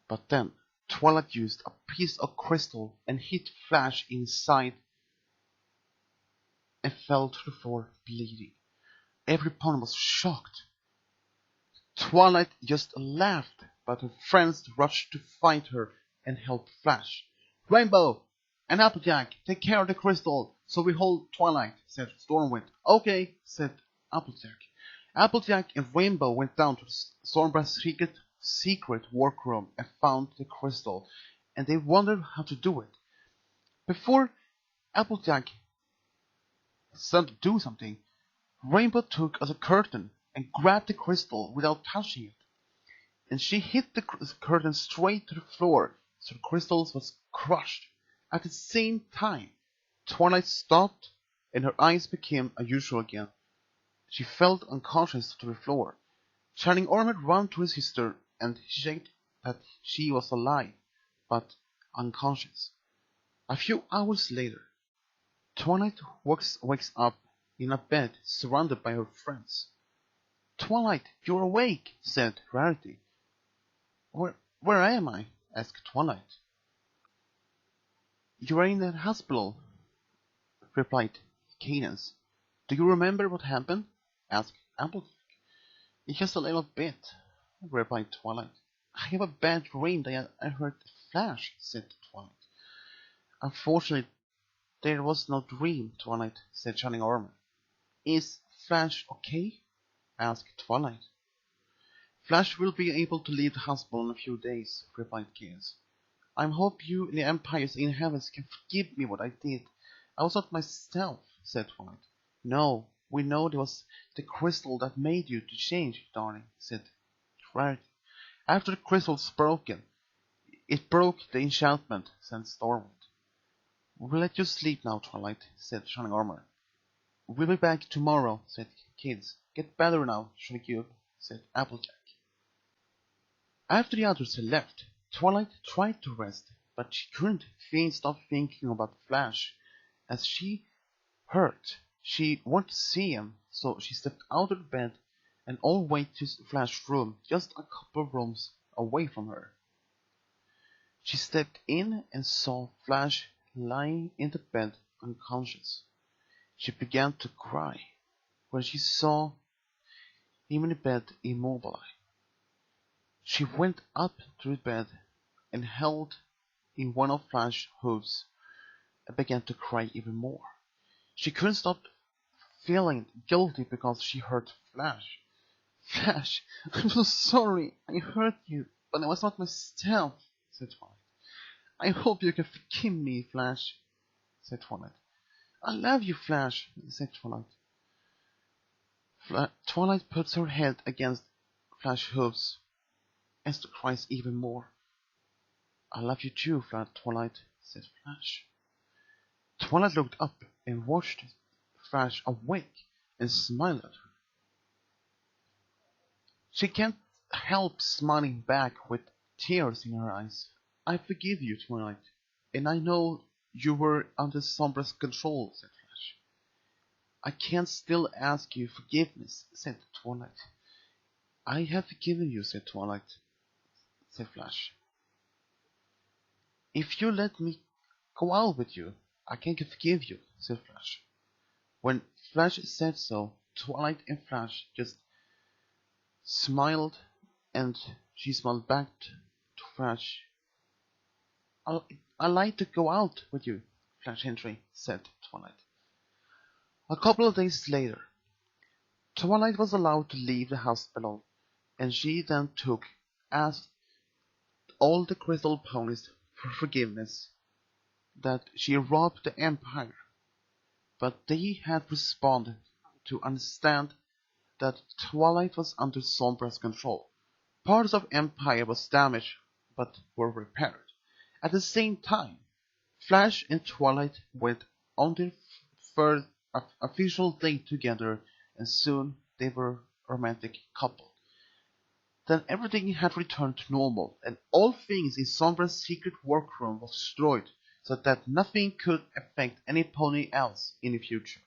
But then Twilight used a piece of crystal and hit Flash inside and fell to the floor bleeding. Everyone was shocked. Twilight just laughed, but her friends rushed to find her and help Flash. "Rainbow and Applejack, take care of the crystal, so we hold Twilight," said Stormwind. "Okay," said Applejack. Applejack and Rainbow went down to Sombra's secret workroom and found the crystal, and they wondered how to do it. Before Applejack started to do something, Rainbow took a curtain and grabbed the crystal without touching it, and she hit the curtain straight to the floor, so the crystal was crushed. At the same time, Twilight stopped and her eyes became unusual again. She felt unconscious to the floor. Shining Armor ran to his sister and checked that she was alive, but unconscious. A few hours later, Twilight wakes up in a bed surrounded by her friends. "Twilight, you're awake," said Rarity. Where am I?" asked Twilight. "You are in the hospital," replied Cadence. "Do you remember what happened?" asked Applejack. "Just a little bit," replied Twilight. "I have a bad dream that I heard Flash," said Twilight. "Unfortunately, there was no dream, Twilight," said Shining Armor. "Is Flash okay?" asked Twilight. "Flash will be able to leave the hospital in a few days," replied Cadence. "I hope you and the Empires in Heavens can forgive me what I did. I was not myself," said Twilight. "No, we know it was the crystal that made you to change, darling," said Rarity. "After the crystal was broken, it broke the enchantment," said Stormwind. "We'll let you sleep now, Twilight," said Shining Armor. "We'll be back tomorrow," said Kids. "Get better now, Shrinky," said Applejack. After the others had left, Twilight tried to rest, but she couldn't stop thinking about Flash. As she hurt, she wanted to see him, so she stepped out of bed and all the way to Flash's room, just a couple of rooms away from her. She stepped in and saw Flash lying in the bed unconscious. She began to cry when she saw him in the bed immobile. She went up to the bed and held in one of Flash's hooves and began to cry even more. She couldn't stop feeling guilty because she hurt Flash. "Flash, I'm so sorry. I hurt you, but I was not myself," said Twilight. "I hope you can forgive me, Flash," said Twilight. "I love you, Flash," said Twilight. Twilight puts her head against Flash's hooves and cries even more. "I love you too, Twilight," said Flash. Twilight looked up and watched Flash awake and smiled at her. She can't help smiling back with tears in her eyes. "I forgive you, Twilight, and I know you were under Sombra's control," said Flash. "I can't still ask you forgiveness," said Twilight. "I have forgiven you," said Twilight, said Flash. "If you let me go out with you, I can forgive you," said Flash. When Flash said so, Twilight and Flash just smiled, and she smiled back to Flash. "I'd like to go out with you, Flash Henry," said Twilight. A couple of days later, Twilight was allowed to leave the hospital, and she then asked all the crystal ponies for forgiveness that she robbed the Empire, but they had responded to understand that Twilight was under Sombra's control. Parts of Empire was damaged but were repaired. At the same time, Flash and Twilight went on their first official date together, and soon they were a romantic couple. Then everything had returned to normal, and all things in Sombra's secret workroom was destroyed, so that nothing could affect any pony else in the future.